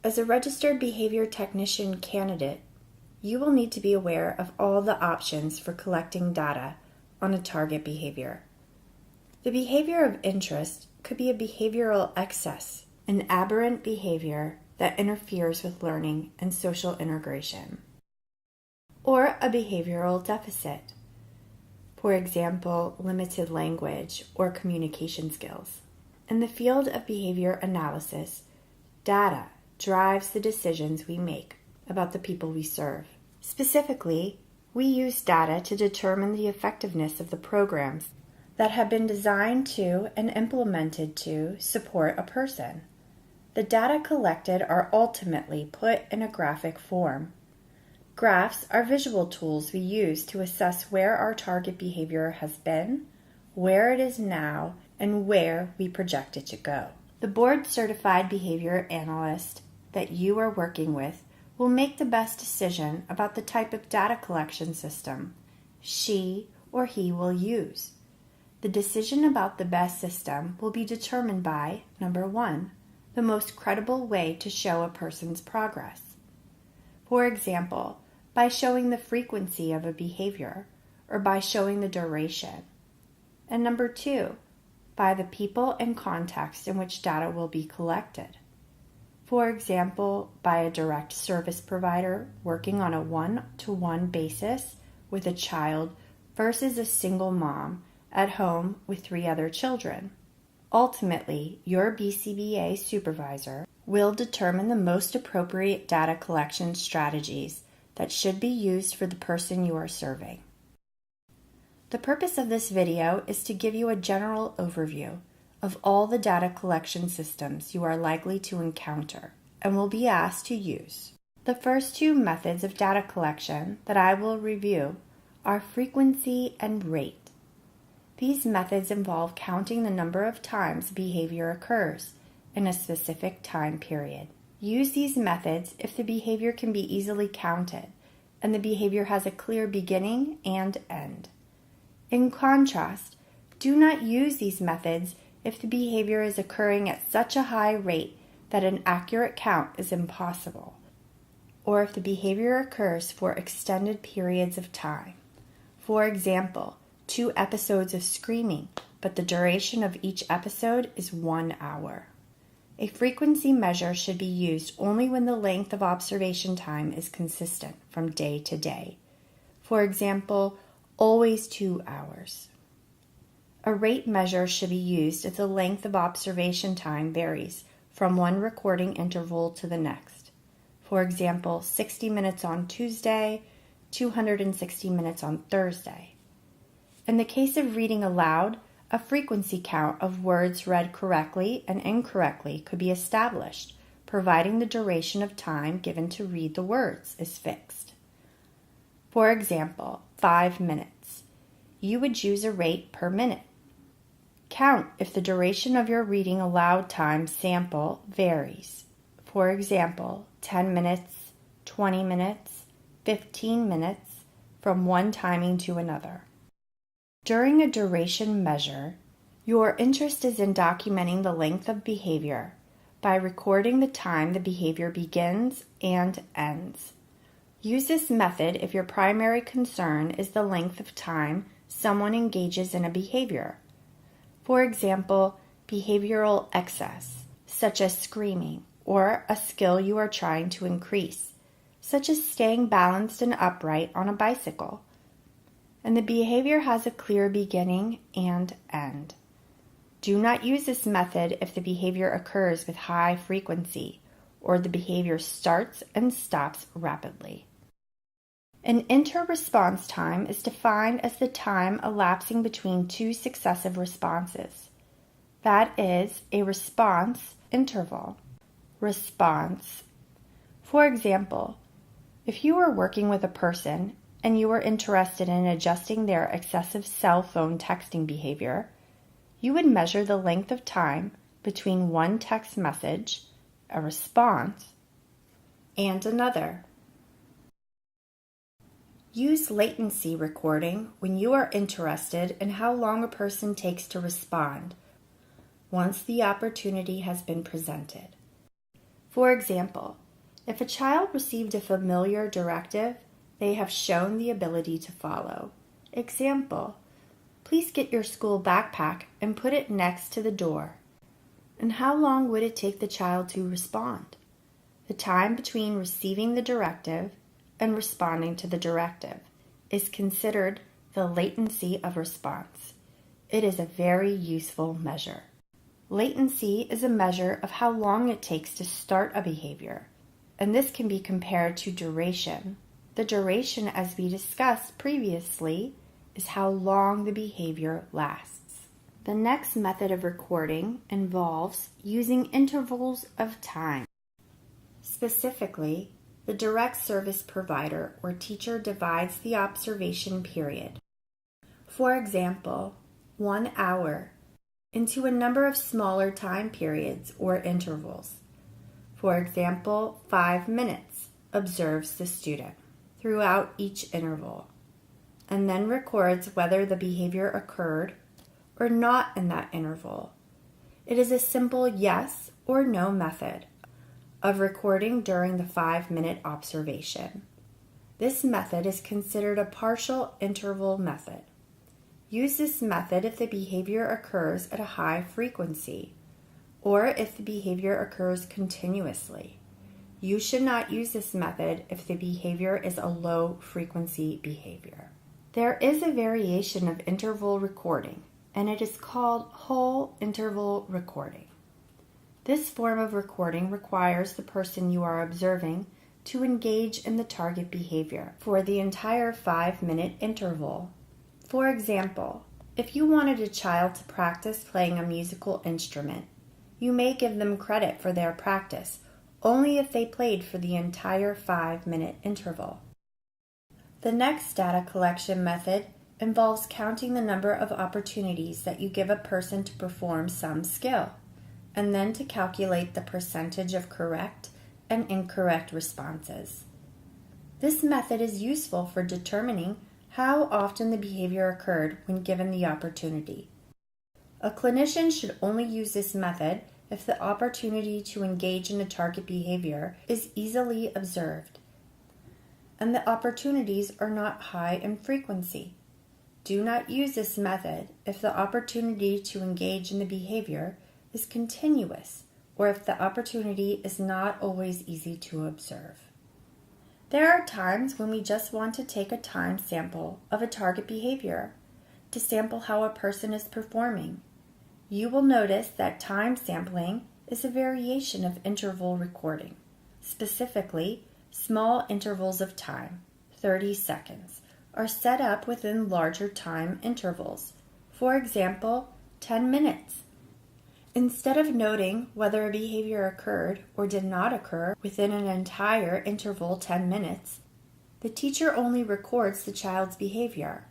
As a registered behavior technician candidate, you will need to be aware of all the options for collecting data on a target behavior. The behavior of interest could be a behavioral excess, an aberrant behavior that interferes with learning and social integration, or a behavioral deficit, for example, limited language or communication skills. In the field of behavior analysis, data drives the decisions we make about the people we serve. Specifically, we use data to determine the effectiveness of the programs that have been designed to and implemented to support a person. The data collected are ultimately put in a graphic form. Graphs are visual tools we use to assess where our target behavior has been, where it is now, and where we project it to go. The board-certified behavior analyst that you are working with will make the best decision about the type of data collection system she or he will use. The decision about the best system will be determined by, number one, the most credible way to show a person's progress. For example, by showing the frequency of a behavior or by showing the duration. And number two, by the people and context in which data will be collected. For example, by a direct service provider working on a one-to-one basis with a child versus a single mom at home with 3 other children. Ultimately, your BCBA supervisor will determine the most appropriate data collection strategies that should be used for the person you are serving. The purpose of this video is to give you a general overview of all the data collection systems you are likely to encounter and will be asked to use. The first 2 methods of data collection that I will review are frequency and rate. These methods involve counting the number of times behavior occurs in a specific time period. Use these methods if the behavior can be easily counted and the behavior has a clear beginning and end. In contrast, do not use these methods if the behavior is occurring at such a high rate that an accurate count is impossible, or if the behavior occurs for extended periods of time. For example, 2 episodes of screaming, but the duration of each episode is 1 hour. A frequency measure should be used only when the length of observation time is consistent from day to day. For example, always 2 hours. A rate measure should be used if the length of observation time varies from one recording interval to the next. For example, 60 minutes on Tuesday, 260 minutes on Thursday. In the case of reading aloud, a frequency count of words read correctly and incorrectly could be established, providing the duration of time given to read the words is fixed. For example, 5 minutes. You would use a rate per minute. Count if the duration of your reading aloud time sample varies. For example, 10 minutes, 20 minutes, 15 minutes, from one timing to another. During a duration measure, your interest is in documenting the length of behavior by recording the time the behavior begins and ends. Use this method if your primary concern is the length of time someone engages in a behavior. For example, behavioral excess, such as screaming, or a skill you are trying to increase, such as staying balanced and upright on a bicycle. And the behavior has a clear beginning and end. Do not use this method if the behavior occurs with high frequency or the behavior starts and stops rapidly. An inter-response time is defined as the time elapsing between 2 successive responses. That is a response interval. Response. For example, if you were working with a person and you were interested in adjusting their excessive cell phone texting behavior, you would measure the length of time between one text message, a response, and another. Use latency recording when you are interested in how long a person takes to respond once the opportunity has been presented. For example, if a child received a familiar directive, they have shown the ability to follow. Example, please get your school backpack and put it next to the door. And how long would it take the child to respond? The time between receiving the directive and responding to the directive is considered the latency of response. It is a very useful measure. Latency is a measure of how long it takes to start a behavior, and this can be compared to duration. The duration, as we discussed previously, is how long the behavior lasts. The next method of recording involves using intervals of time. Specifically, the direct service provider or teacher divides the observation period, for example, 1 hour, into a number of smaller time periods or intervals. For example, 5 minutes observes the student throughout each interval, and then records whether the behavior occurred or not in that interval. It is a simple yes or no method of recording during the 5-minute observation. This method is considered a partial interval method. Use this method if the behavior occurs at a high frequency or if the behavior occurs continuously. You should not use this method if the behavior is a low frequency behavior. There is a variation of interval recording, and it is called whole interval recording. This form of recording requires the person you are observing to engage in the target behavior for the entire 5-minute interval. For example, if you wanted a child to practice playing a musical instrument, you may give them credit for their practice only if they played for the entire 5-minute interval. The next data collection method involves counting the number of opportunities that you give a person to perform some skill, and then to calculate the percentage of correct and incorrect responses. This method is useful for determining how often the behavior occurred when given the opportunity. A clinician should only use this method if the opportunity to engage in a target behavior is easily observed and the opportunities are not high in frequency. Do not use this method if the opportunity to engage in the behavior is continuous or if the opportunity is not always easy to observe. There are times when we just want to take a time sample of a target behavior to sample how a person is performing. You will notice that time sampling is a variation of interval recording. Specifically, small intervals of time, 30 seconds, are set up within larger time intervals. For example, 10 minutes. Instead of noting whether a behavior occurred or did not occur within an entire interval 10 minutes, the teacher only records the child's behavior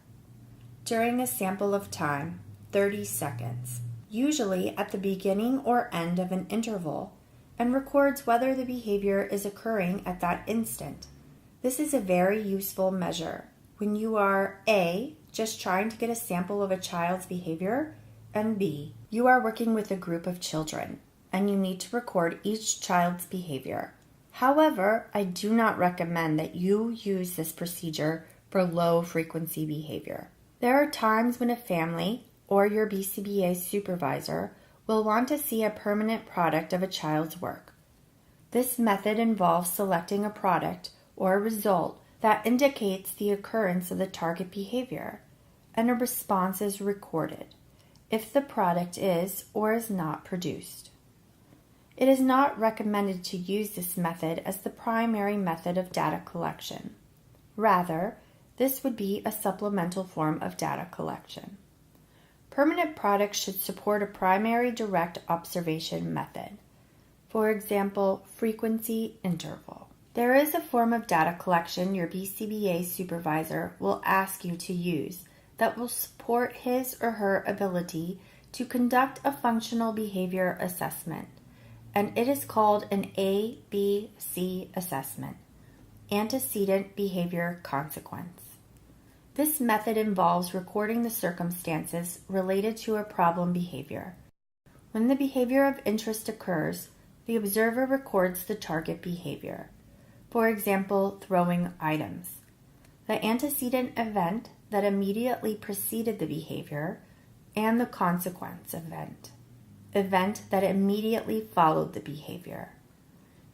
during a sample of time, 30 seconds, usually at the beginning or end of an interval, and records whether the behavior is occurring at that instant. This is a very useful measure when you are A, just trying to get a sample of a child's behavior, and B, you are working with a group of children and you need to record each child's behavior. However, I do not recommend that you use this procedure for low frequency behavior. There are times when a family or your BCBA supervisor will want to see a permanent product of a child's work. This method involves selecting a product or a result that indicates the occurrence of the target behavior, and a response is recorded if the product is or is not produced. It is not recommended to use this method as the primary method of data collection. Rather, this would be a supplemental form of data collection. Permanent products should support a primary direct observation method. For example, frequency interval. There is a form of data collection your BCBA supervisor will ask you to use that will support his or her ability to conduct a functional behavior assessment, and it is called an ABC assessment, antecedent behavior consequence. This method involves recording the circumstances related to a problem behavior. When the behavior of interest occurs, the observer records the target behavior, for example, throwing items, the antecedent event that immediately preceded the behavior, and the consequence event that immediately followed the behavior.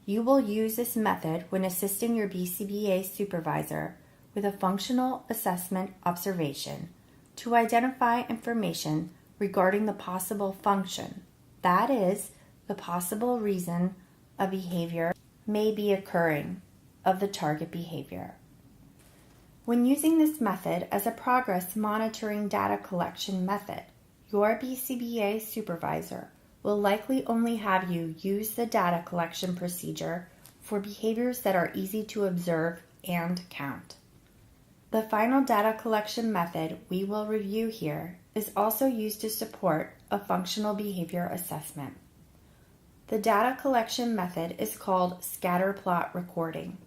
You will use this method when assisting your BCBA supervisor with a functional assessment observation to identify information regarding the possible function, that is, the possible reason a behavior may be occurring of the target behavior. When using this method as a progress monitoring data collection method, your BCBA supervisor will likely only have you use the data collection procedure for behaviors that are easy to observe and count. The final data collection method we will review here is also used to support a functional behavior assessment. The data collection method is called scatter plot recording.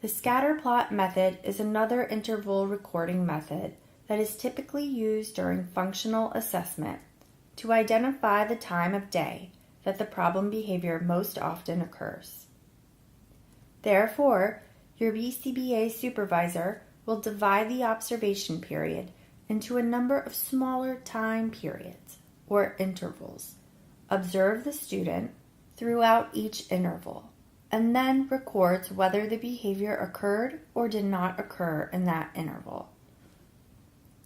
The scatter plot method is another interval recording method that is typically used during functional assessment to identify the time of day that the problem behavior most often occurs. Therefore, your BCBA supervisor will divide the observation period into a number of smaller time periods or intervals, observe the student throughout each interval, and then records whether the behavior occurred or did not occur in that interval.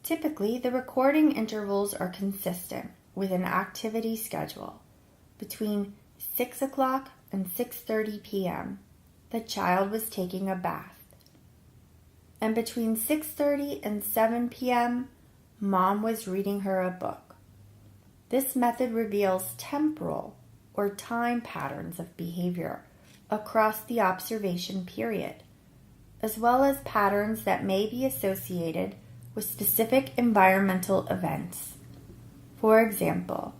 Typically, the recording intervals are consistent with an activity schedule. Between 6 o'clock and 6:30 p.m., the child was taking a bath. And between 6:30 and 7 p.m., mom was reading her a book. This method reveals temporal or time patterns of behavior across the observation period, as well as patterns that may be associated with specific environmental events. For example,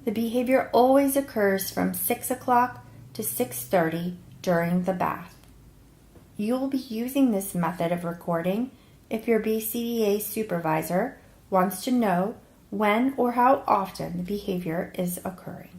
the behavior always occurs from 6 o'clock to 6:30 during the bath. You will be using this method of recording if your BCBA supervisor wants to know when or how often the behavior is occurring.